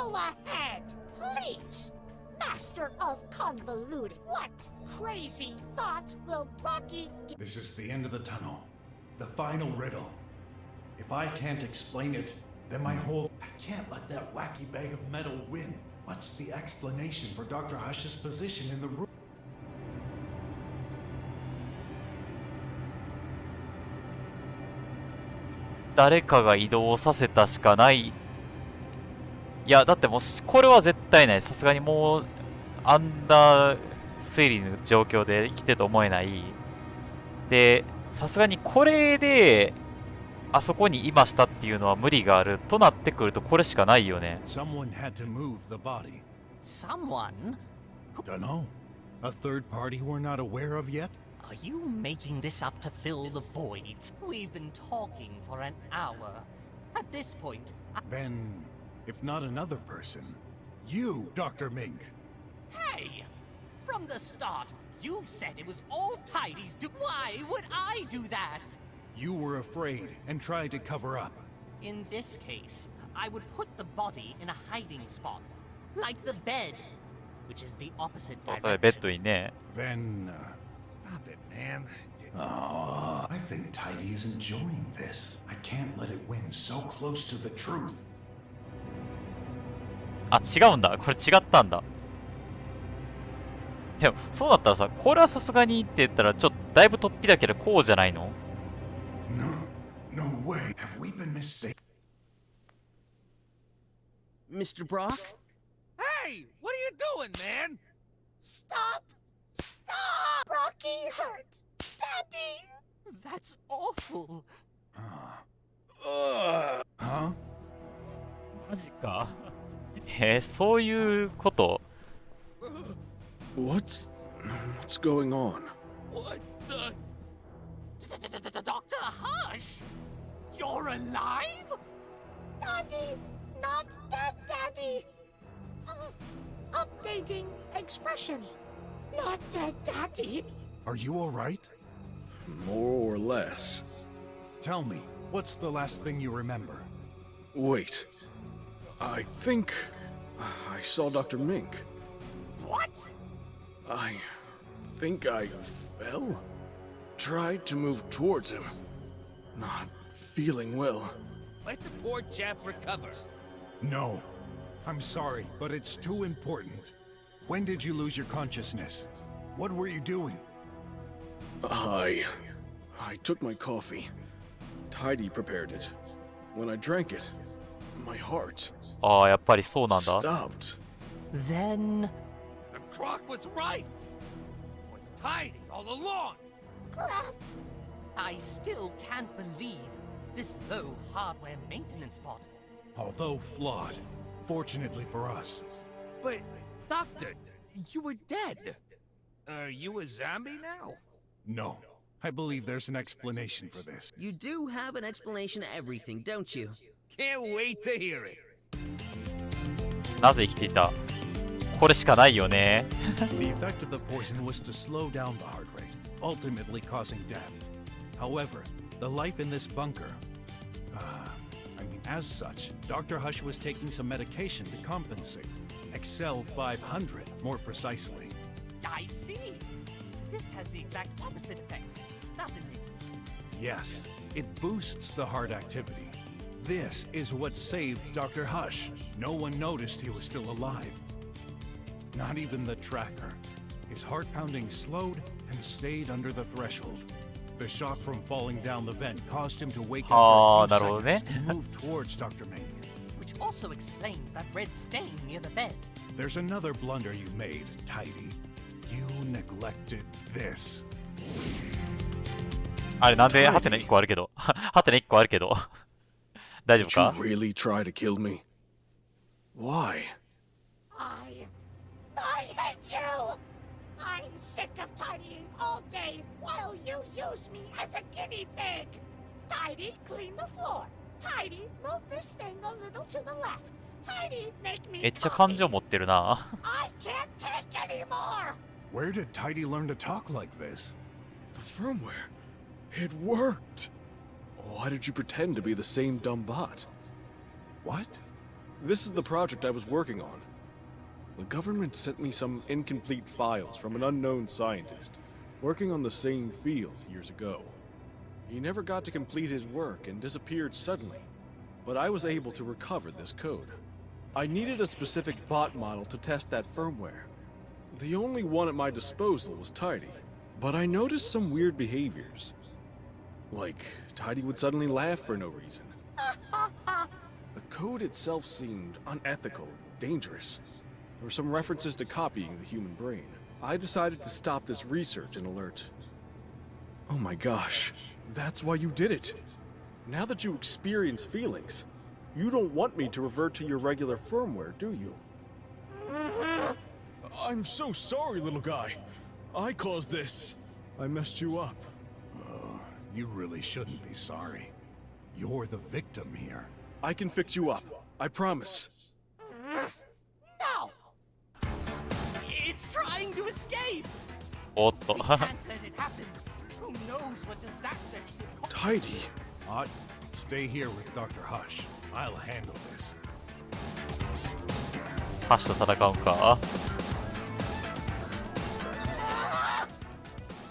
Go ahead, please. Master of convoluted. What crazy thought will Rocky... This is the end of the tunnel. The final riddle. If I can't explain it, then my whole... I can't let that wacky bag of metal win. What's the explanation for Dr. Hush's position in the room? 誰かが移動させたしかない。いや、だってもう、これは絶対ない。さすがにもう、アンダー推理の状況で生きてると思えない。で、さすがにこれで、あそこにいましたっていうのは無理があるとなってくると、これしかないよね。Someone had to move the body. Someone? Dunno. A third party we're not aware of yet? Are you making this up to fill the voids? We've been talking for an hour. At this point, Then, if not another person, you, Dr. Mink. Hey! From the start, you've said it was all Tidy's do. Why would I do that? You were afraid and tried to cover up. In this case, I would put the body in a hiding spot, like the bed, which is the opposite そうだね、ベッ direction. ドにね。 Then, Stop it, man. I think Tidy is enjoying this. I can't let it win so close to the truth. あ、違うんだ。これ違ったんだ。でも、そうだったらさ、これはさすがにって言ったら、ちょっとだいぶ突飛だけど、こうじゃないの？ No way. Have we been mistaken? Mr. Brock? Hey, what are you doing, man? Stop! Stop! Rocky hurt! Daddy! That's awful. Huh? マジか。そういうこと？ What's going on? What the? Dr. Hush! You're alive? Daddy! Not dead, Daddy! Updating expression. Not dead, Daddy. Are you all right? More or less. Tell me, what's the last thing you remember? Wait. I think I saw Dr. Mink. What? I think I fell. Tried to move towards him. Not feeling well. Let the poor chap recover. No. I'm sorry, but it's too important. When did you lose your consciousness? What were you doing? I took my coffee. Tidy prepared it. When I drank it, my heart ああ、やっぱりそうなんだ。 stopped. Then... The croc was right. It was Tidy all along. Crap! I still can't believe this low hardware maintenance bot. Although flawed, fortunately for us. But, Doctor, you were dead. Are you a zombie now? No. I believe there's an explanation for this. You do have an explanation to everything, don't you? Can't wait to hear it. なぜ生きていた？これしかないよね。The effect of the poison was to slow down the heart rate, ultimately causing death. However, the life in this bunker... as such, Dr. Hush was taking some medication to compensate. Excel 500, more precisely. I see. This has the exact opposite effect, doesn't it? Yes, it boosts the heart activity. This is what saved Dr. Hush. No one noticed he was still alive. Not even the tracker. His heart pounding slowed and stayed under the threshold. The shock from falling down the vent caused him to wake up for a few seconds and move towards Dr. Mink. Which also explains that red stain near the bed. There's another blunder you made, Tidy. You neglected this. あれなんでハテナ1個あるけどハテナ1個あるけど大丈夫 Did か？ you really try to kill me? Why? I hate you! I'm sick of tidying all day while you use me as a guinea pig! Tidy, clean the floor. Tidy, move this thing a little to the left. Tidy, make me めっちゃ感情持ってるな。 I can't take anymore! Where did Tidy learn to talk like this? The firmware. It worked. Why did you pretend to be the same dumb bot? What? This is the project I was working on. The government sent me some incomplete files from an unknown scientist working on the same field years ago. He never got to complete his work and disappeared suddenly, but I was able to recover this code. I needed a specific bot model to test that firmware. The only one at my disposal was Tidy, but I noticed some weird behaviors. Like, Tidy would suddenly laugh for no reason. The code itself seemed unethical, dangerous. There were some references to copying the human brain. I decided to stop this research and alert. Oh my gosh, that's why you did it. Now that you experience feelings, you don't want me to revert to your regular firmware, do you? I'm so sorry, little guy. I caused this. I messed you up. You really shouldn't be sorry. You're the victim here. I can fix you up. I promise. No! It's trying to escape! おっと We can't let it happen. Who knows what disaster he could cause. Tidy. Stay here with Dr. Hush. I'll handle this. ハッシュと戦うんか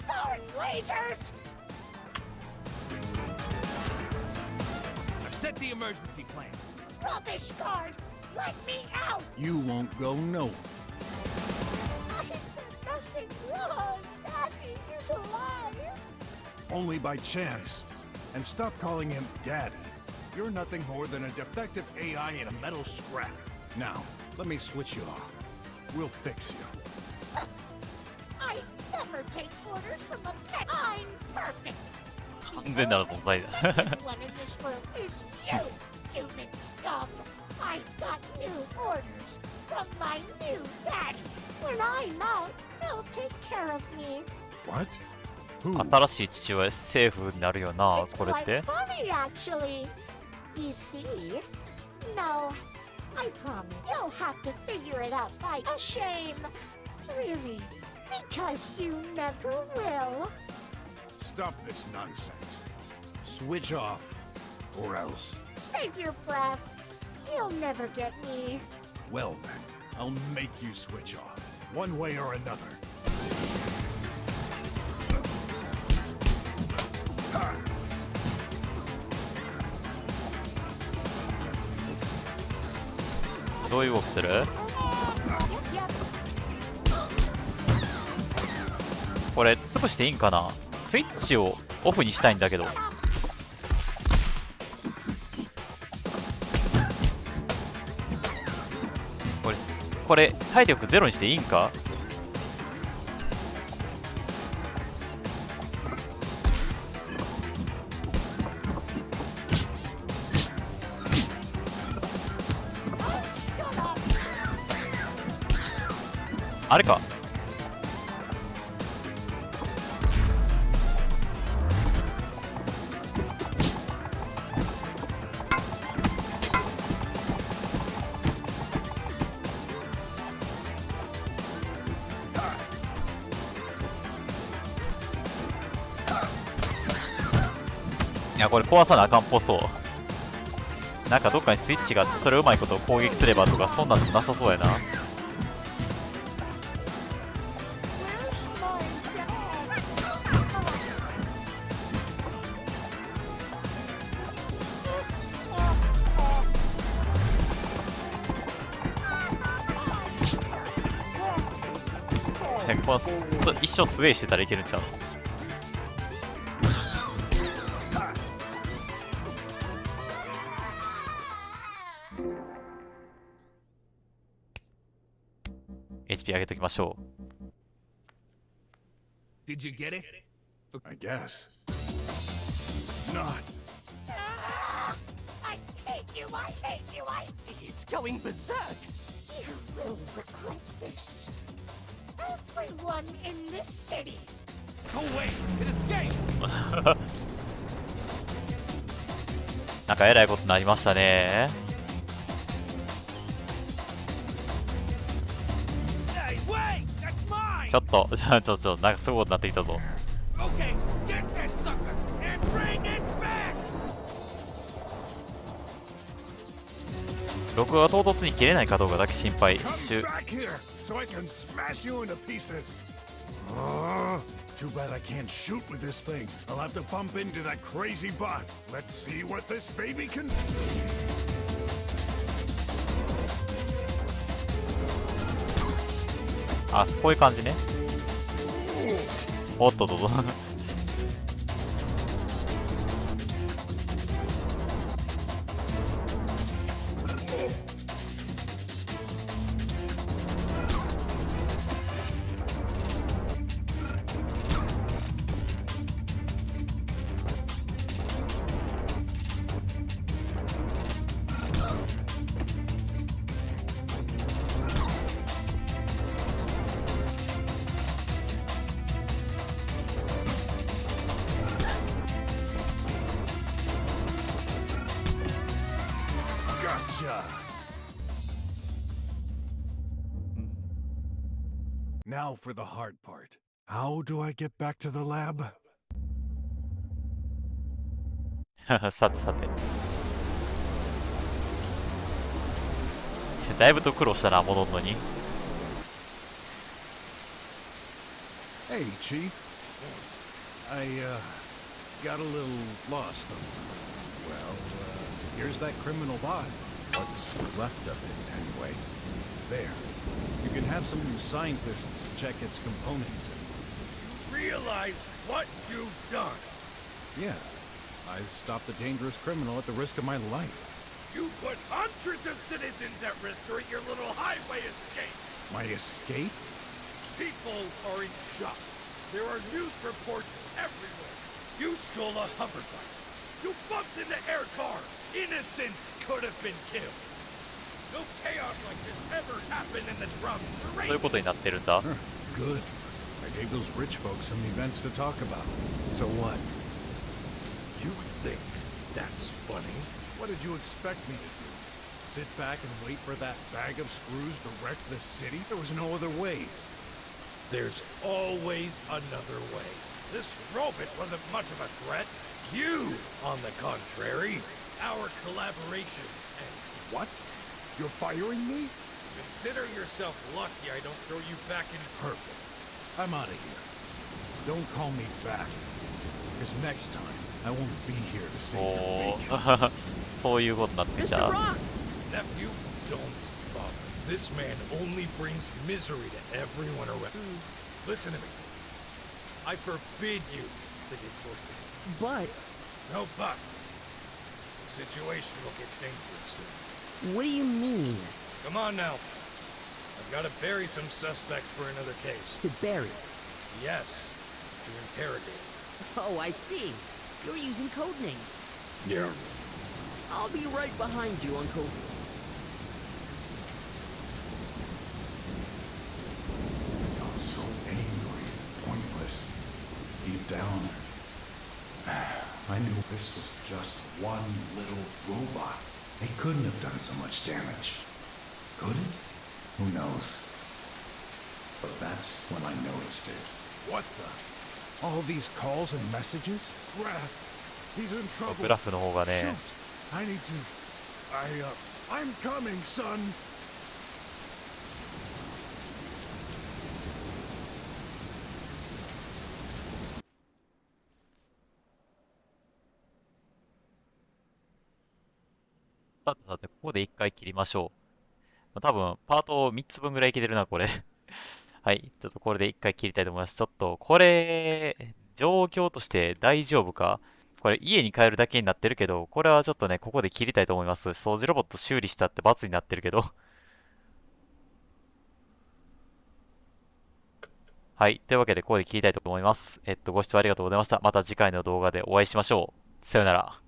Darn lasers! I've set the emergency plan. Rubbish guard! Let me out! You won't go no. I've done nothing wrong. Daddy is alive. Only by chance. And stop calling him Daddy. You're nothing more than a defective AI in a metal scrap. Now, let me switch you off. We'll fix you. I never take orders from a pet. I'm perfect. 完全なる存在だ Everyone in this room is you, human scum. I've got new orders from my new daddy. When I'm out, he'll take care of me. What? Who? 新しい父親セーフになるよな It's これっ quite て funny, actually. You see? No, I promise. You'll have to figure it out by a shame. Really. Because you never will. Stop this nonsense. Switch off, or else. Save your breath. You'll never get me. Well then, I'll make you switch off, one way or another. Ha! どういう動きする Yep, yep. これ潰していいんかなスイッチをオフにしたいんだけどこれ体力ゼロにしていいんかあれかいやこれ壊さなあかんっぽそうなんかどっかにスイッチがあってそれをうまいこと攻撃すればとかそんなんなさそうやな Where's my dad? この一生スウェイしてたらいけるんちゃうの HP 上げときましょう Did you get it? I guess. Not. I hate you, I hate you, It's going berserk! You will regret this. Everyone in this city. Go away! It escaped! なんかえらいことになりましたね Hey, wait! That's mine! ちょっとなんかすごいことになってきたぞ Okay, get that sucker and bring it back! 録画が唐突に切れないかどうかだけ心配。 Come back here so I can smash you into pieces. Too bad I can't shoot with this thing. I'll have to bump into that crazy bot. Let's see what this baby can. あ、こういう感じね。おっとっとっと。Gotcha. Now for the hard part. How do I get back to the lab? さてさて。だいぶと苦労したな、戻るのに。Hey, Chief. I got a little lost. Well, here's that criminal bot. What's left of it, anyway. There. You can have some scientists check its components. Realize what you've done. Yeah. I stopped a dangerous criminal at the risk of my life. You put hundreds of citizens at risk during your little highway escape. My escape? People are in shock. There are news reports everywhere. You stole a hoverbike. You bumped into air cars. Innocents could have been killed. No chaos like this ever happened in the drums. そういうことになってるんだ。Huh, good. I gave those rich folks some events to talk about. So what? You think that's funny? What did you expect me to do? Sit back and wait for that bag of screws to wreck the city? There was no other way. There's always another way. This robot wasn't much of a threat. You, on the contrary, our collaboration ends. What? You're firing me? Consider yourself lucky I don't throw you back in. Perfect. I'm out of here. Don't call me back. Because next time, I won't be here to save your お bacon. ーそういうことになってき Mr. た。 Brock! Nephew, don't bother. This man only brings misery to everyone around. Listen to me. I forbid you to get close to him. But No but. The situation will get dangerous soon. what do you mean? Come on now. I've got to bury some suspects for another case. To bury? Yes, to interrogate. Oh, I see. You're using code names. Yeah. I'll be right behind you, Uncle. I felt so angry, pointless. Deep down, I knew this was just one little robot. It couldn't have done so much damage. Could it? Who knows? But that's when I noticed it. What the? All these calls and messages? Graf, he's in グ trouble. ラフの方が Shoot! ね。 I need to. I'm coming, son. さてさて、ここで一回切りましょう。多分、パート3つ分ぐらいいけてるな、これ。はい。ちょっとこれで一回切りたいと思います。ちょっと、これ、状況として大丈夫か？これ、家に帰るだけになってるけど、これはちょっとね、ここで切りたいと思います。掃除ロボット修理したって罰になってるけど。はい。というわけで、ここで切りたいと思います。ご視聴ありがとうございました。また次回の動画でお会いしましょう。さよなら。